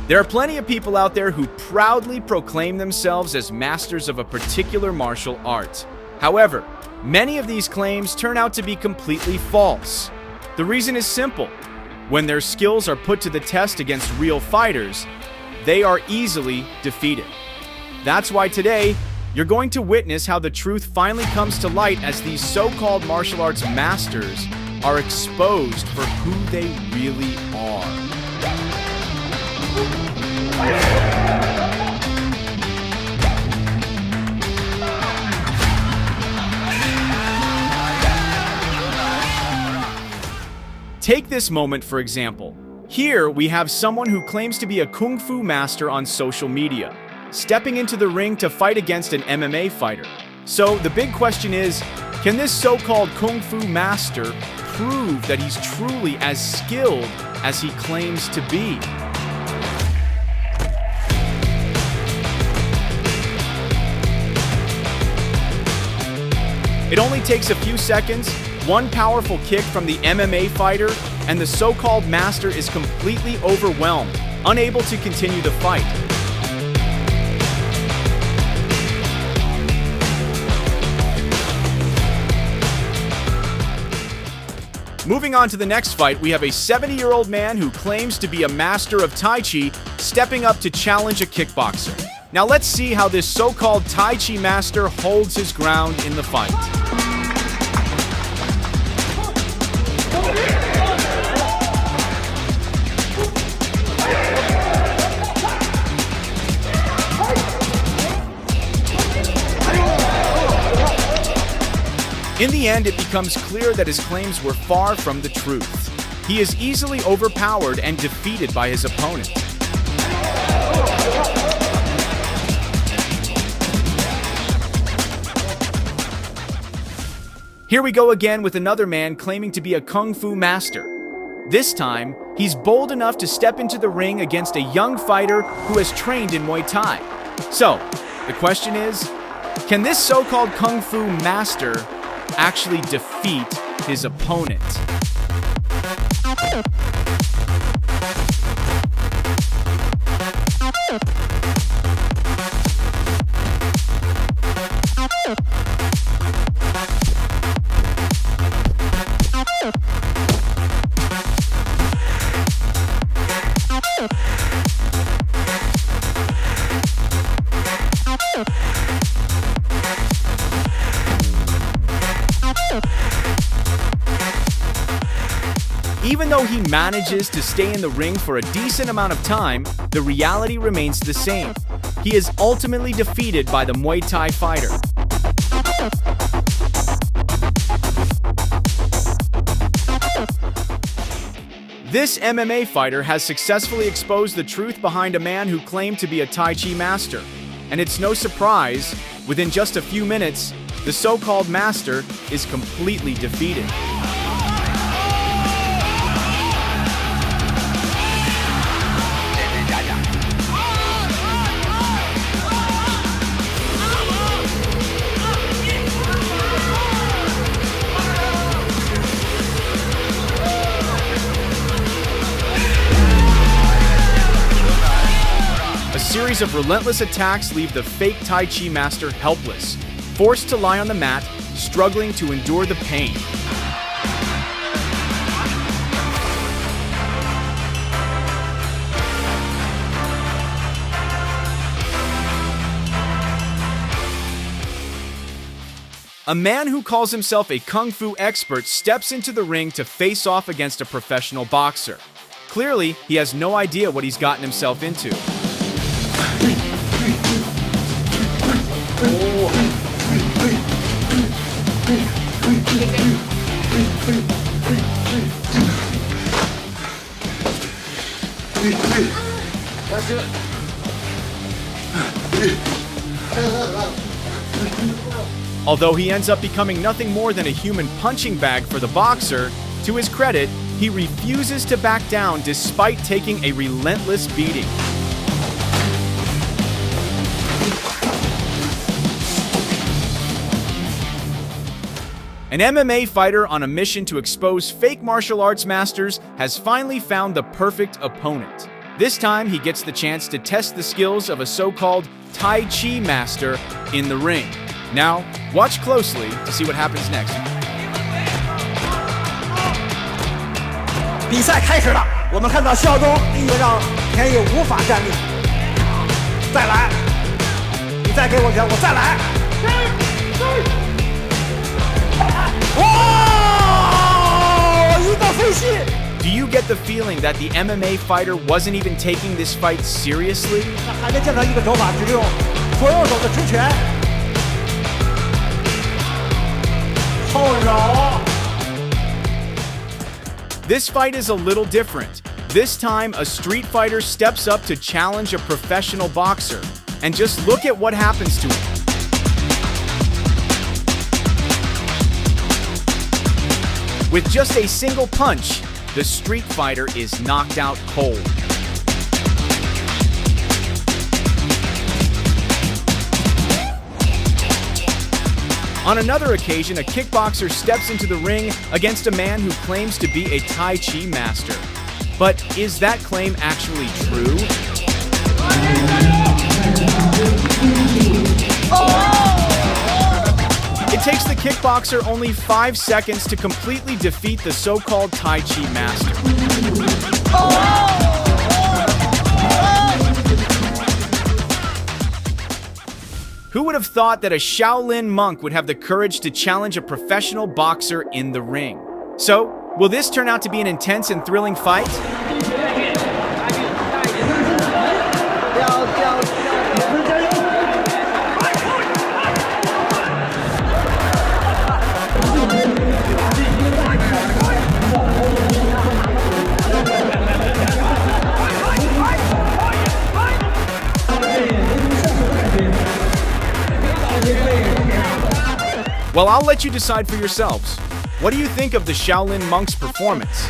There are plenty of people out there who proudly proclaim themselves as masters of a particular martial art. However, many of these claims turn out to be completely false. The reason is simple. When their skills are put to the test against real fighters, they are easily defeated. That's why today, you're going to witness how the truth finally comes to light as these so-called martial arts masters are exposed for who they really are. Take this moment for example. Here we have someone who claims to be a kung fu master on social media, stepping into the ring to fight against an MMA fighter. So the big question is, can this so-called kung fu master prove that he's truly as skilled as he claims to be? It only takes a few seconds, one powerful kick from the MMA fighter, and the so-called master is completely overwhelmed, unable to continue the fight. Moving on to the next fight, we have a 70-year-old man who claims to be a master of Tai Chi stepping up to challenge a kickboxer. Now let's see how this so-called Tai Chi master holds his ground in the fight. In the end, it becomes clear that his claims were far from the truth. He is easily overpowered and defeated by his opponent. Here we go again with another man claiming to be a kung fu master. This time, he's bold enough to step into the ring against a young fighter who has trained in Muay Thai. So, the question is, can this so-called kung fu master actually defeat his opponent? Even though he manages to stay in the ring for a decent amount of time, the reality remains the same. He is ultimately defeated by the Muay Thai fighter. This MMA fighter has successfully exposed the truth behind a man who claimed to be a Tai Chi master. And it's no surprise, within just a few minutes, the so-called master is completely defeated. A series of relentless attacks leave the fake Tai Chi master helpless, forced to lie on the mat, struggling to endure the pain. A man who calls himself a kung fu expert steps into the ring to face off against a professional boxer. Clearly, he has no idea what he's gotten himself into. Although he ends up becoming nothing more than a human punching bag for the boxer, to his credit, he refuses to back down despite taking a relentless beating. An MMA fighter on a mission to expose fake martial arts masters has finally found the perfect opponent. This time, he gets the chance to test the skills of a so-called Tai Chi master in the ring. Now, watch closely to see what happens next. 比赛开始了，我们看到肖东立刻让田野无法站立。再来，你再给我拳，我再来。哇！一个飞膝。 Do you get the feeling that the MMA fighter wasn't even taking this fight seriously? 还没见到一个手法，只用左右手的直拳。后手。 This fight is a little different. This time, a street fighter steps up to challenge a professional boxer. And just look at what happens to him. With just a single punch, the street fighter is knocked out cold. On another occasion, a kickboxer steps into the ring against a man who claims to be a Tai Chi master. But is that claim actually true? It takes the kickboxer only 5 seconds to completely defeat the so-called Tai Chi master. Who would have thought that a Shaolin monk would have the courage to challenge a professional boxer in the ring? So, will this turn out to be an intense and thrilling fight? Well, I'll let you decide for yourselves. What do you think of the Shaolin monk's performance?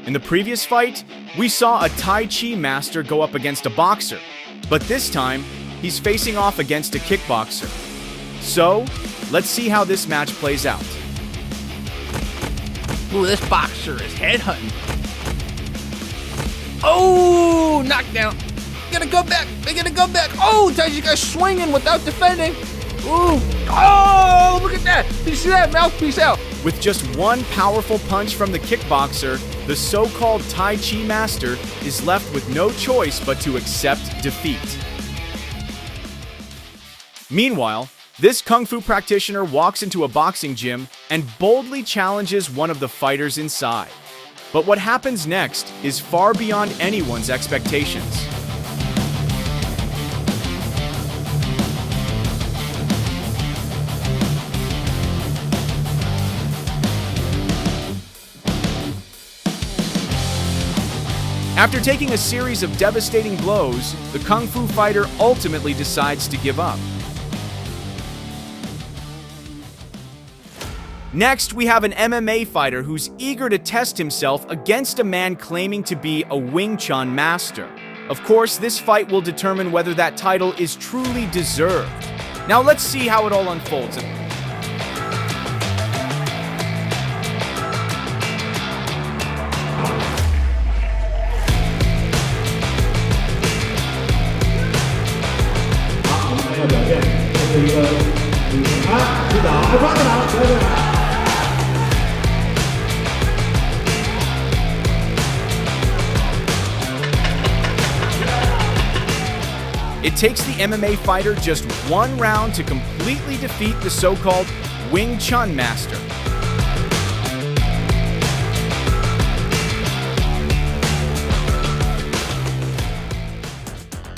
In the previous fight, we saw a Tai Chi master go up against a boxer, but this time, he's facing off against a kickboxer. So, let's see how this match plays out. Ooh, this boxer is headhunting. Oh, knockdown. Gonna go back. They're gonna go back. Oh, Tai Chi guy swinging without defending. Ooh. Oh, look at that. Did you see that mouthpiece out? With just one powerful punch from the kickboxer, the so-called Tai Chi master is left with no choice but to accept defeat. Meanwhile, this kung fu practitioner walks into a boxing gym and boldly challenges one of the fighters inside. But what happens next is far beyond anyone's expectations. After taking a series of devastating blows, the kung fu fighter ultimately decides to give up. Next, we have an MMA fighter who's eager to test himself against a man claiming to be a Wing Chun master. Of course, this fight will determine whether that title is truly deserved. Now let's see how it all unfolds. It takes the MMA fighter just one round to completely defeat the so-called Wing Chun master.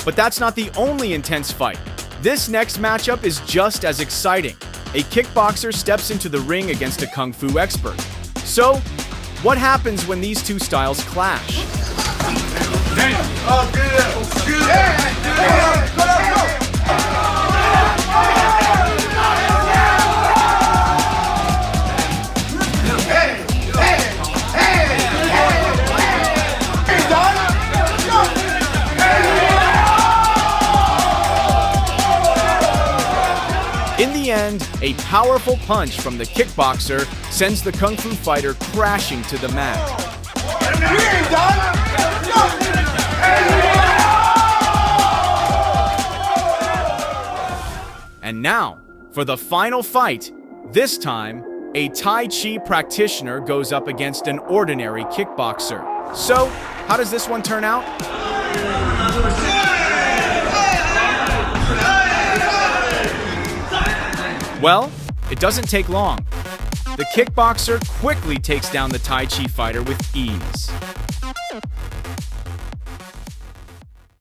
But that's not the only intense fight. This next matchup is just as exciting. A kickboxer steps into the ring against a kung fu expert. So, what happens when these two styles clash? In the end, A powerful punch from the kickboxer sends the kung fu fighter crashing to the mat. And now, for the final fight. This time, a Tai Chi practitioner goes up against an ordinary kickboxer. So, how does this one turn out? Well, it doesn't take long. The kickboxer quickly takes down the Tai Chi fighter with ease.